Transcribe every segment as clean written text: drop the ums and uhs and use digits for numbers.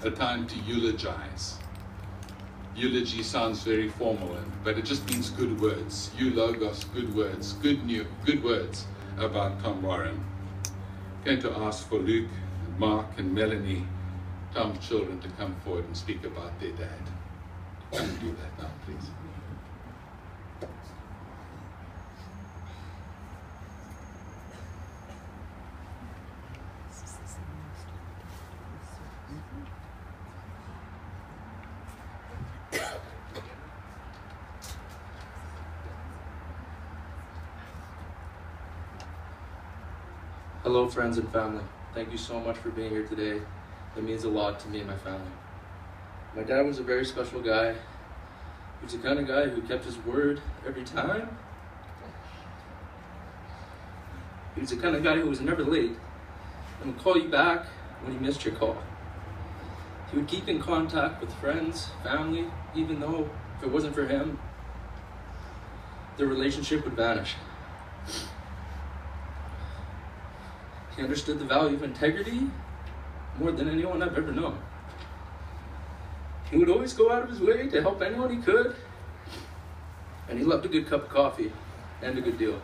a time to eulogize. Eulogy sounds very formal, but it just means good words. Eulogos, good words, good words about Tom Warren. I'm going to ask for Luke, Mark, and Melanie, Tom's children, to come forward and speak about their dad. Come and do that now, please. Hello, friends and family. Thank you so much for being here today. It means a lot to me and my family. My dad was a very special guy. He was the kind of guy who kept his word every time. He was the kind of guy who was never late and would call you back when he missed your call. He would keep in contact with friends, family, even though if it wasn't for him, the relationship would vanish. He understood the value of integrity more than anyone I've ever known. He would always go out of his way to help anyone he could. And he loved a good cup of coffee and a good deal.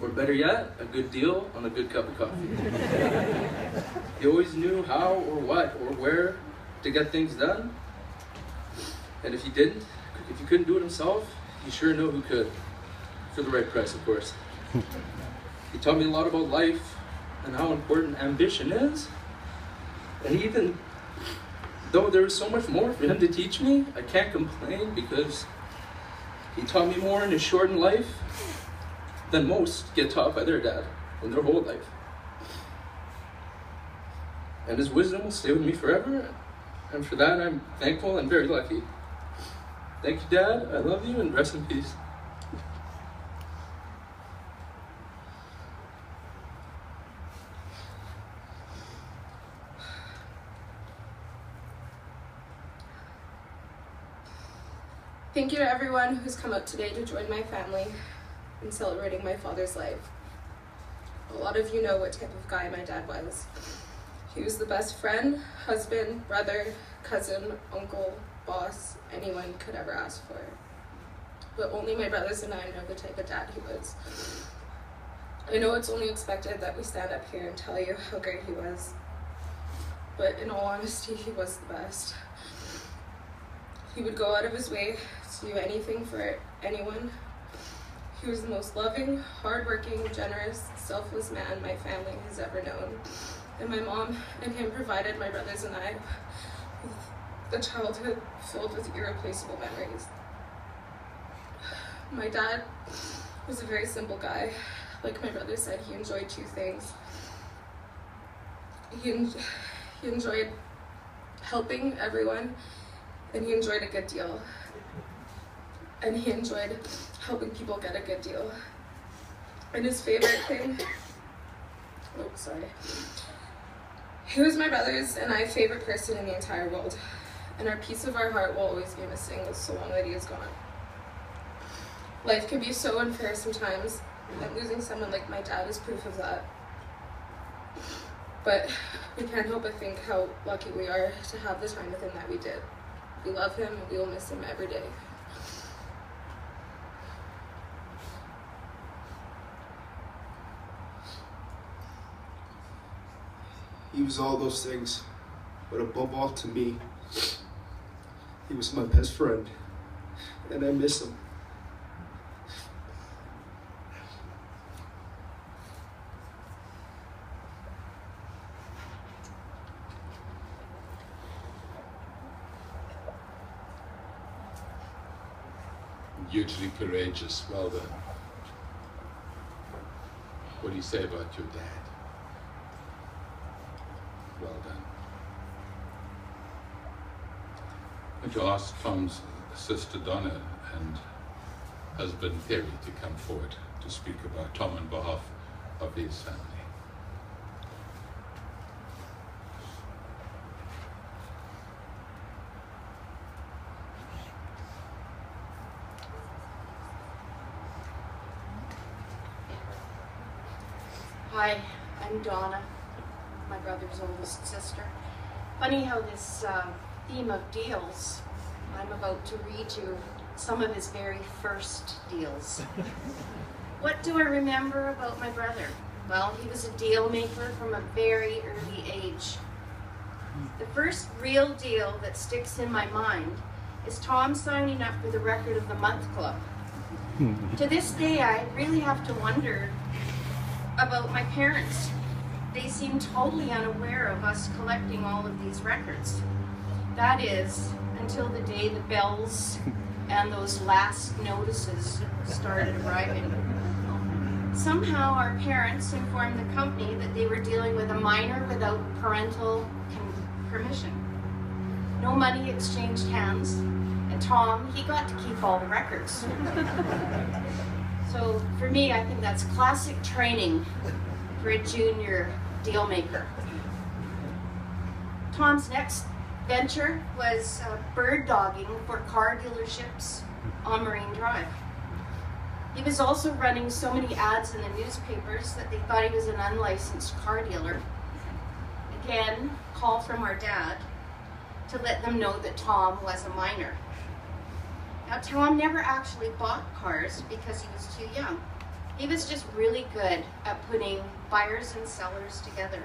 Or better yet, a good deal on a good cup of coffee. He always knew how or what or where to get things done. And if he couldn't do it himself, you sure know who could. For the right price, of course. He taught me a lot about life and how important ambition is. And even though there was so much more for him to teach me, I can't complain because he taught me more in his shortened life than most get taught by their dad in their whole life. And his wisdom will stay with me forever, and for that I'm thankful and very lucky. Thank you, Dad. I love you, and rest in peace. Thank you to everyone who's come out today to join my family in celebrating my father's life. A lot of you know what type of guy my dad was. He was the best friend, husband, brother, cousin, uncle, boss anyone could ever ask for. But only my brothers and I know the type of dad he was. I know it's only expected that we stand up here and tell you how great he was. But in all honesty, he was the best. He would go out of his way to do anything for anyone. He was the most loving, hardworking, generous, selfless man my family has ever known. And my mom and him provided my brothers and I with a childhood filled with irreplaceable memories. My dad was a very simple guy. Like my brother said, he enjoyed two things. He enjoyed helping everyone, and he enjoyed a good deal. And he enjoyed helping people get a good deal. And his favorite thing, he was my brother's and I favorite person in the entire world. And our piece of our heart will always be missing so long that he is gone. Life can be so unfair sometimes, and losing someone like my dad is proof of that. But we can't help but think how lucky we are to have the time with him that we did. We love him and we will miss him every day. He was all those things, but above all to me, he was my best friend, and I miss him. Hugely courageous, well done. What do you say about your dad? Well done. I'm going to ask Tom's sister Donna and husband Terry to come forward to speak about Tom on behalf of his family. Hi, I'm Donna, my brother's oldest sister. Funny how this theme of deals, I'm about to read you some of his very first deals. What do I remember about my brother? Well, he was a deal maker from a very early age. The first real deal that sticks in my mind is Tom signing up for the Record of the Month Club. To this day, I really have to wonder about my parents. They seem totally unaware of us collecting all of these records. That is, until the day the bells and those last notices started arriving. Somehow our parents informed the company that they were dealing with a minor without parental permission. No money exchanged hands, and Tom, he got to keep all the records. So for me, I think that's classic training for a junior deal maker. Tom's next venture was bird dogging for car dealerships on Marine Drive. He was also running so many ads in the newspapers that they thought he was an unlicensed car dealer. Again, call from our dad to let them know that Tom was a minor. Now, Tom never actually bought cars because he was too young. He was just really good at putting buyers and sellers together.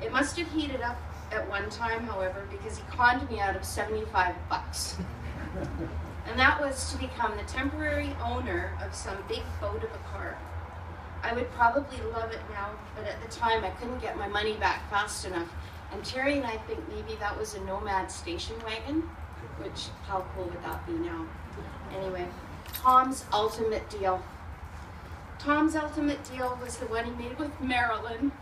It must have heated up at one time, however, because he conned me out of $75. And that was to become the temporary owner of some big boat of a car. I would probably love it now, but at the time I couldn't get my money back fast enough. And Terry and I think maybe that was a Nomad station wagon, which, how cool would that be now? Anyway, Tom's ultimate deal. Tom's ultimate deal was the one he made with Marilyn,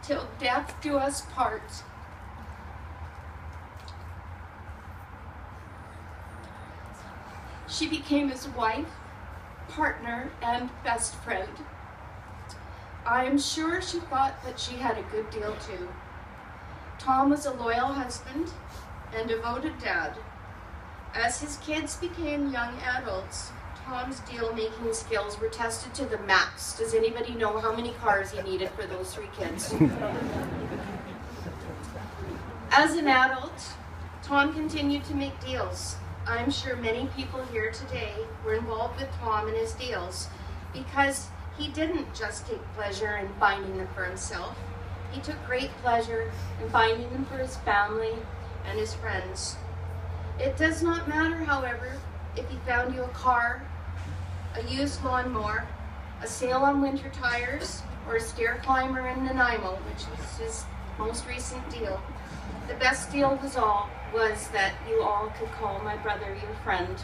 till death do us part. She became his wife, partner, and best friend. I am sure she thought that she had a good deal too. Tom was a loyal husband and devoted dad. As his kids became young adults, Tom's deal-making skills were tested to the max. Does anybody know how many cars he needed for those 3 kids? As an adult, Tom continued to make deals. I'm sure many people here today were involved with Tom and his deals because he didn't just take pleasure in finding them for himself. He took great pleasure in finding them for his family and his friends. It does not matter, however, if he found you a car, a used lawnmower, a sale on winter tires, or a stair climber in Nanaimo, which was his most recent deal. The best deal was that you all could call my brother your friend.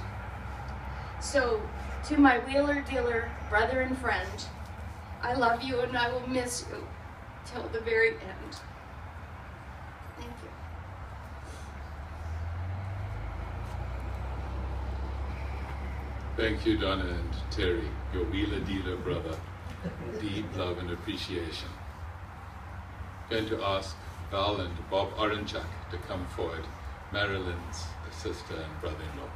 So, to my wheeler dealer, brother and friend, I love you and I will miss you till the very end. Thank you. Thank you, Donna and Terry, your wheeler dealer brother. Deep love and appreciation. Going to ask Val and Bob Orenchuk to come forward, Marilyn's sister and brother-in-law.